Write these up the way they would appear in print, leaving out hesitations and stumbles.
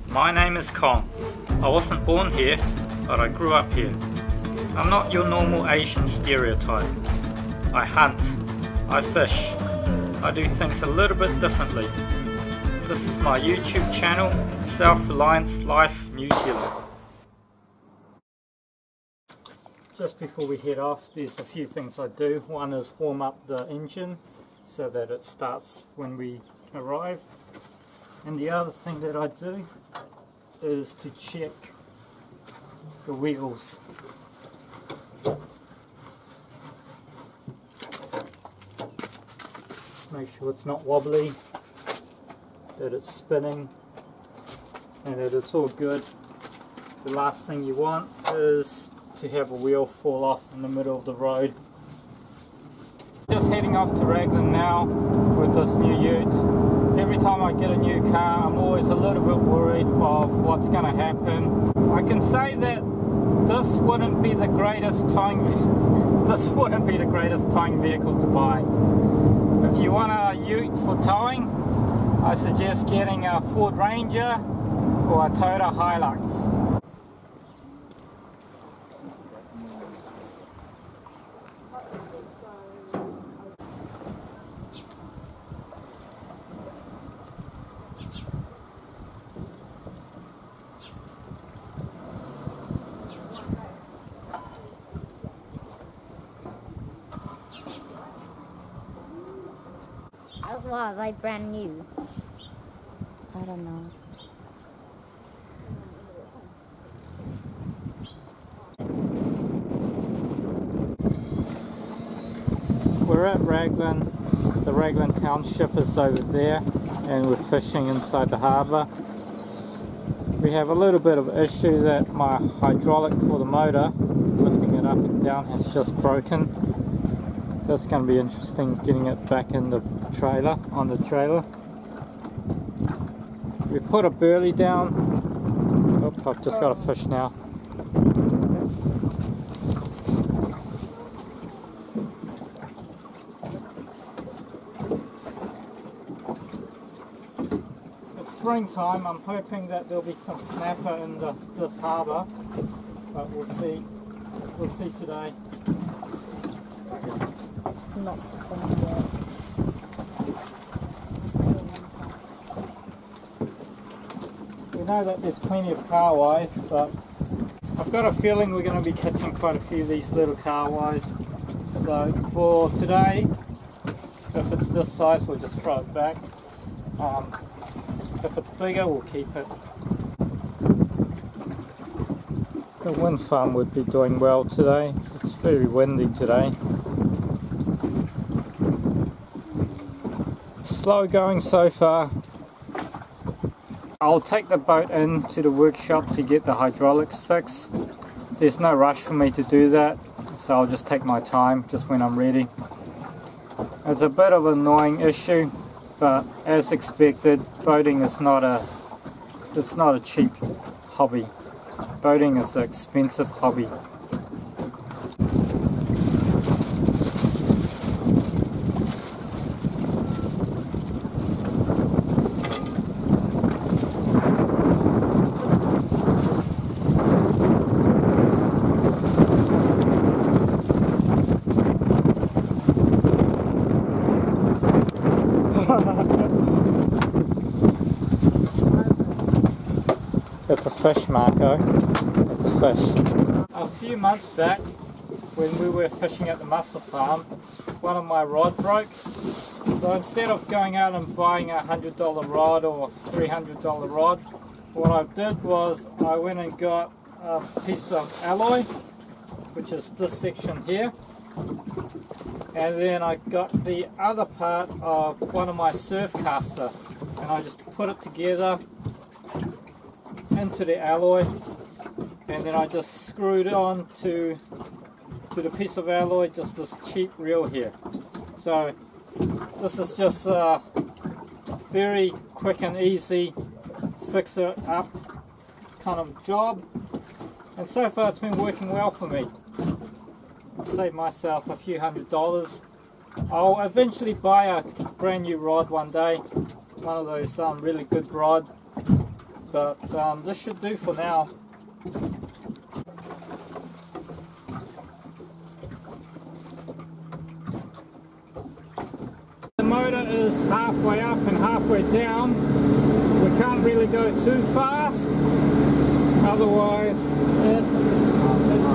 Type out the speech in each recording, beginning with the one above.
My name is Kong. I wasn't born here, but I grew up here. I'm not your normal Asian stereotype. I hunt, I fish, I do things a little bit differently. This is my YouTube channel, Self-Reliance Life New Zealand. Just before we head off, there's a few things I do. One is warm up the engine so that it starts when we arrive. And the other thing that I do is to check the wheels. Make sure it's not wobbly, that it's spinning, and that it's all good. The last thing you want is to have a wheel fall off in the middle of the road. Just heading off to Raglan now with this new ute. Every time I get a new car, I'm always a little bit worried of what's going to happen. I can say that this wouldn't be the greatest towing vehicle to buy. If you want a ute for towing, I suggest getting a Ford Ranger or a Toyota Hilux. Well, are they brand new? I don't know. We're at Raglan. The Raglan township is over there and we're fishing inside the harbour. We have a little bit of issue that my hydraulic for the motor, lifting it up and down, has just broken. That's going to be interesting getting it back in the trailer, on the trailer. We put a burley down. Oh, I've just got a fish now. It's springtime. I'm hoping that there'll be some snapper in this harbour, but we'll see. We'll see today. Not spring yet. We know that there's plenty of carwais, but I've got a feeling we're going to be catching quite a few of these little carwais. So for today, if it's this size, we'll just throw it back. If it's bigger, we'll keep it. The wind farm would be doing well today. It's very windy today. Slow going so far. I'll take the boat into the workshop to get the hydraulics fixed. There's no rush for me to do that, so I'll just take my time just when I'm ready. It's a bit of an annoying issue, but as expected, boating is not a cheap hobby. Boating is an expensive hobby. It's a fish, Marco. It's a fish. A few months back, when we were fishing at the mussel farm, one of my rod broke. So instead of going out and buying a $100 rod or $300 rod, what I did was I went and got a piece of alloy, which is this section here. And then I got the other part of one of my surf caster, and I just put it together into the alloy, and then I just screwed on to the piece of alloy, just this cheap reel here. So this is just a very quick and easy fix it up kind of job, and so far it's been working well for me. Saved myself a few $100s. I'll eventually buy a brand new rod one day, one of those really good rod, but this should do for now. The motor is halfway up and halfway down. We can't really go too fast, otherwise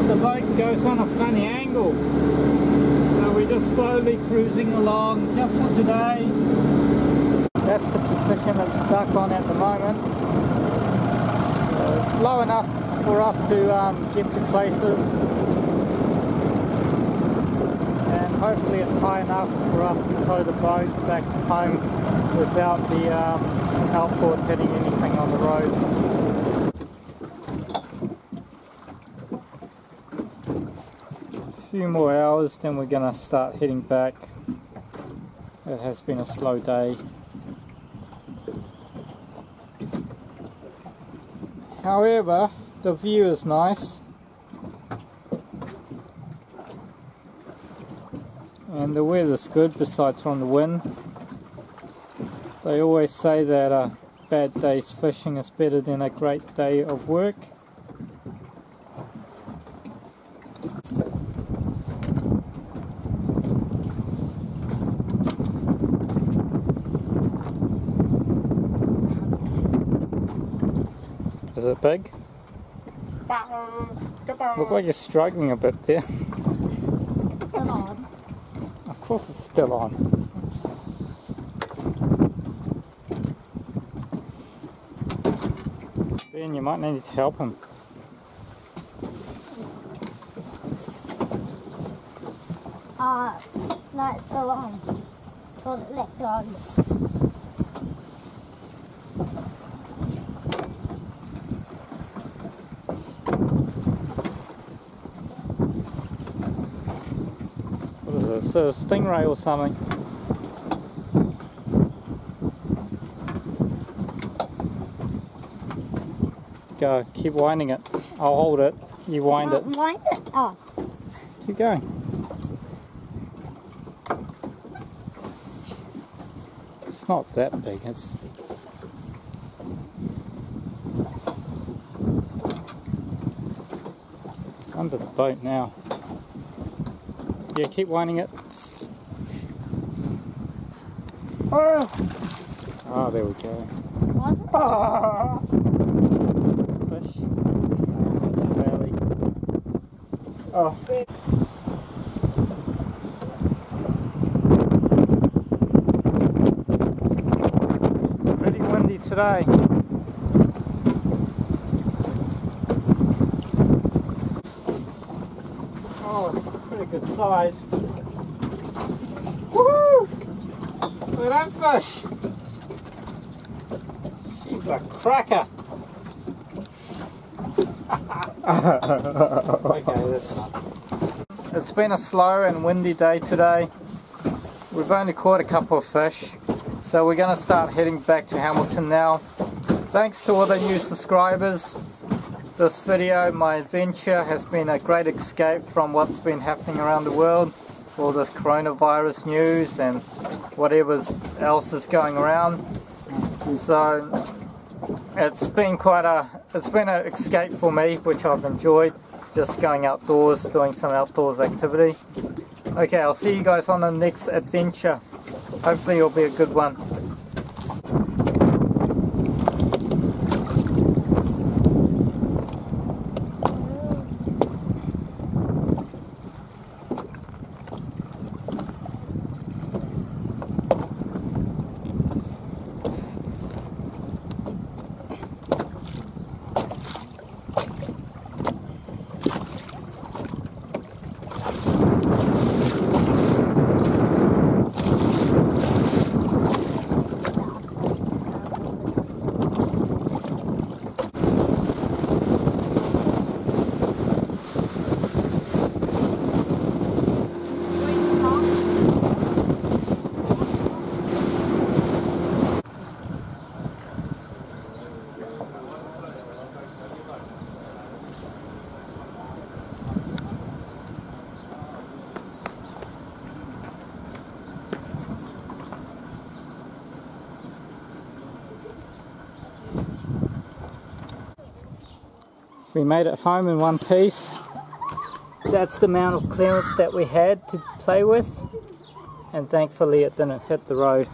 the boat goes on a funny angle. So we're just slowly cruising along just for today. That's the position it's stuck on at the moment. It's low enough for us to get to places, and hopefully it's high enough for us to tow the boat back home without the outboard hitting anything on the road. A few more hours, then we're going to start heading back. It has been a slow day. However, the view is nice, and the weather's good besides from the wind. They always say that a bad day's fishing is better than a great day of work. Is it big? Look like you're struggling a bit there. It's still on. Of course it's still on. Ben, you might need to help him. No, it's still on. Got it let go. It's a stingray or something. Go, keep winding it. I'll hold it. You wind it. Wind it? Oh. Keep going. It's not that big. It's under the boat now. Yeah, keep winding it. Oh, there we go. Was it? Fish. Belly. Oh. It's pretty windy today. Oh, it's pretty good size. Woohoo! Look at that fish! She's a cracker! Okay, that's enough. It's been a slow and windy day today. We've only caught a couple of fish, so we're going to start heading back to Hamilton now. Thanks to all the new subscribers. This video, my adventure, has been a great escape from what's been happening around the world, all this coronavirus news and whatever else is going around. So it's been an escape for me, which I've enjoyed, just going outdoors, doing some outdoors activity. Okay, I'll see you guys on the next adventure. Hopefully it'll be a good one. We made it home in one piece. That's the amount of clearance that we had to play with, and thankfully it didn't hit the road.